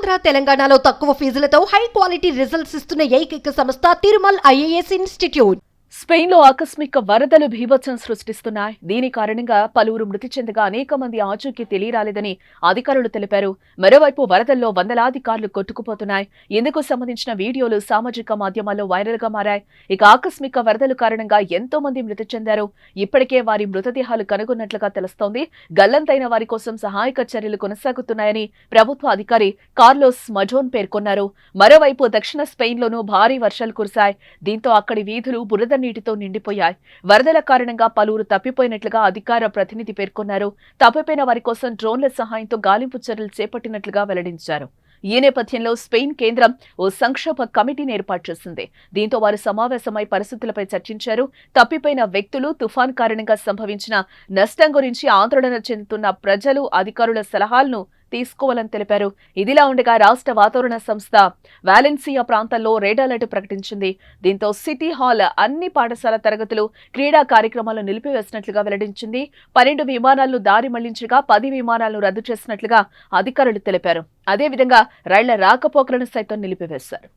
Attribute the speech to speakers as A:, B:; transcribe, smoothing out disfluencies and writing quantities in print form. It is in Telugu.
A: ఆంధ్ర తెలంగాణలో తక్కువ ఫీజులతో హై క్వాలిటీ రిజల్ట్స్ ఇస్తున్న ఏకైక సంస్థ తిరుమల్ ఐఏఎస్ ఇన్స్టిట్యూట్.
B: స్పెయిన్లో ఆకస్మిక వరదలు బీభత్సం సృష్టిస్తున్నాయి. దీని కారణంగా పలువురు మృతి చెందగా అనేక మంది ఆచూకీ తెలియరాలేదని అధికారులు తెలిపారు. మరోవైపు వరదల్లో వందలాది కార్లు కొట్టుకుపోతున్నాయి. ఇందుకు సంబంధించిన వీడియోలు సామాజిక మాధ్యమాల్లో వైరల్ గా మారాయి. ఇక ఆకస్మిక వరదల కారణంగా ఎంతో మంది మృతి చెందారు. ఇప్పటికే వారి మృతదేహాలు కనుగొన్నట్లుగా తెలుస్తోంది. గల్లంతైన వారి కోసం సహాయక చర్యలు కొనసాగుతున్నాయని ప్రభుత్వ అధికారి కార్లోస్ మజోన్ పేర్కొన్నారు. మరోవైపు దక్షిణ స్పెయిన్లోనూ భారీ వర్షాలు కురిశాయి. దీంతో అక్కడి వీధులు బురద నీటితో నిండిపోయాయి. వరదల కారణంగా పలువురు తప్పిపోయినట్లుగా అధికార ప్రతినిధి పేర్కొన్నారు. తప్పిపోయిన వారి కోసం డ్రోన్ల సహాయంతో గాలింపు చర్యలు చేపట్టినట్లుగా వెల్లడించారు. ఈ నేపథ్యంలో స్పెయిన్ కేంద్రం ఓ సంక్షోభ కమిటీని ఏర్పాటు చేసింది. దీంతో వారు సమావేశమై పరిస్థితులపై చర్చించారు. తప్పిపోయిన వ్యక్తులు, తుఫాన్ కారణంగా సంభవించిన నష్టం గురించి ఆందోళన చెందుతున్న ప్రజలు అధికారుల సలహాలను తీసుకోవాలని తెలిపారు. ఇదిలా ఉండగా రాష్ట్ర వాతావరణ సంస్థ వాలెన్సియా ప్రాంతాల్లో రెడ్ అలర్ట్ ప్రకటించింది. దీంతో సిటీ హాల్, అన్ని పాఠశాల తరగతులు, క్రీడా కార్యక్రమాలు నిలిపివేసినట్లుగా వెల్లడించింది. 12 విమానాలను దారి మళ్లించగా 10 విమానాలను రద్దు చేసినట్లుగా అధికారులు తెలిపారు. అదేవిధంగా రైళ్ల రాకపోకలను సైతం నిలిపివేశారు.